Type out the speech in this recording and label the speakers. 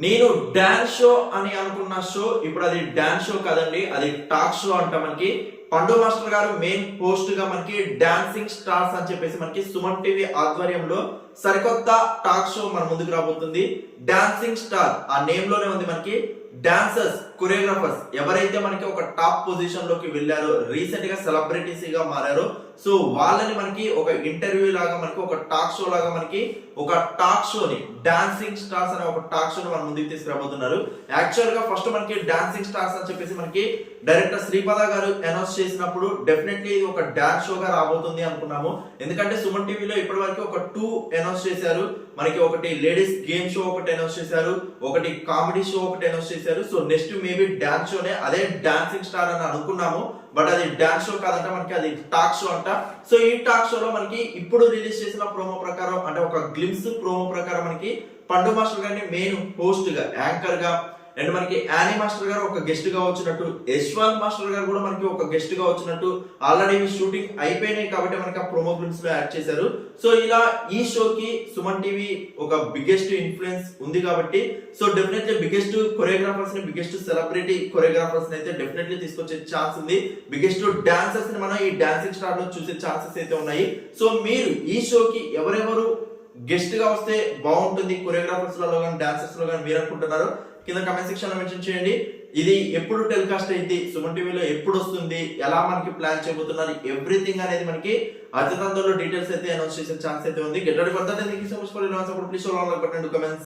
Speaker 1: నేను dance show అని అనుకున్న షో ఇప్పుడు అది డాన్స్ షో కాదండి, అది టాక్ షో అంట. మనకి పండు మాస్టర్ గారు మెయిన్ పోస్ట్ గా మనకి డాన్సింగ్ స్టార్స్ అని చెప్పేసి మనకి సుమన్ టీవీ ఆధ్వర్యంలో సరికొత్త టాక్ షో మన ముందుకు రాబోతుంది. డాన్సింగ్ స్టార్ ఆ నేమ్ లోనే ఉంది మనకి. డాన్సర్స్, కొరియోగ్రాఫర్స్ ఎవరైతే మనకి ఒక టాప్ పొజిషన్ లోకి వెళ్ళారో, రీసెంట్ గా సెలబ్రిటీస్ గా మారారో, సో వాళ్ళని మనకి ఒక ఇంటర్వ్యూ లాగా, మనకి ఒక టాక్ షో లాగా, మనకి ఒక టాక్ షోని డాన్సింగ్ స్టార్స్ అనే ఒక టాక్ షోని మన ముందుకు తీసుకురాబోతున్నారు. యాక్చువల్ గా ఫస్ట్ మనకి డాన్సింగ్ స్టార్స్ అని చెప్పేసి మనకి డైరెక్టర్ శ్రీపద గారు అనౌన్స్ చేసినప్పుడు డెఫినెట్లీ ఇది ఒక డాన్స్ షో గా రాబోతుంది అనుకున్నాము. ఎందుకంటే సుమన్ టీవీలో ఇప్పటి వరకు ఒక 2 అనౌన్స్ చేశారు. మనకి ఒకటి లేడీస్ గేమ్ షో ఒకటి అనౌన్స్ చేశారు, ఒకటి కామెడీ షో ఒకటి అనౌన్స్ చేశారు. సో నెక్స్ట్ మేబీ డాన్స్ షోనే, అదే డాన్సింగ్ స్టార్ అని అనుకున్నాము. బట్ అది డాన్స్ షో కాదంట, మనకి అది టాక్ షో అంట. సో ఈ టాక్ షోలో మనకి ఇప్పుడు రిలీజ్ చేసిన ప్రోమో ప్రకారం, అంటే ఒక గ్లిమ్స్ ప్రోమో ప్రకారం మనకి పండు మాస్టర్ గారిని మెయిన్ హోస్ట్ గా, యాంకర్ గా, అండ్ మనకి యానీ మాస్టర్ గారు ఒక గెస్ట్ గా వచ్చినట్టు, యశ్వంత్ మాస్టర్ గారు కూడా మనకి ఒక గెస్ట్ గా వచ్చినట్టు, ఆల్రెడీ షూటింగ్ అయిపోయినాయి కాబట్టి మనకి ఆ ప్రోమో గ్లిమ్స్ లో యాడ్ చేశారు. సో ఇలా ఈ షోకి సుమన్ టీవీ ఒక బిగ్గెస్ట్ ఇన్ఫ్లుయెన్స్ ఉంది కాబట్టి, సో డెఫినెట్లీ బిగ్గెస్ట్ కొరియోగ్రాఫర్స్ ని, బిగ్గెస్ట్ సెలబ్రిటీ కొరియోగ్రాఫర్స్ ని అయితే డెఫినెట్లీ తీసుకొచ్చే ఛాన్స్ ఉంది. బిగ్గెస్ట్ డాన్సర్స్ ని మనం ఈ డాన్సింగ్ స్టార్ లో చూసే ఛాన్సెస్ అయితే ఉన్నాయి. సో మీరు ఈ షోకి ఎవరెవరు గెస్ట్ గా వస్తే బాగుంటుంది, కొరియోగ్రాఫర్స్ లలో కానీ డాన్సర్స్ లో కానీ మీరు అనుకుంటున్నారు కింద కమెంట్ సెక్షన్ లో మెన్షన్ చేయండి. ఇది ఎప్పుడు టెలికాస్ట్ అయింది, సుమన్ టీవీలో ఎప్పుడు వస్తుంది, ఎలా మనకి ప్లాన్ చేయబోతున్నారు, ఎవ్రీథింగ్ అనేది మనకి అతి తొందరలో డీటెయిల్స్ అయితే అనౌన్స్ చేసే ఛాన్స్ అయితే ఉంది. Get ready for that. Thank you so much for your support. Please show like button, do comments.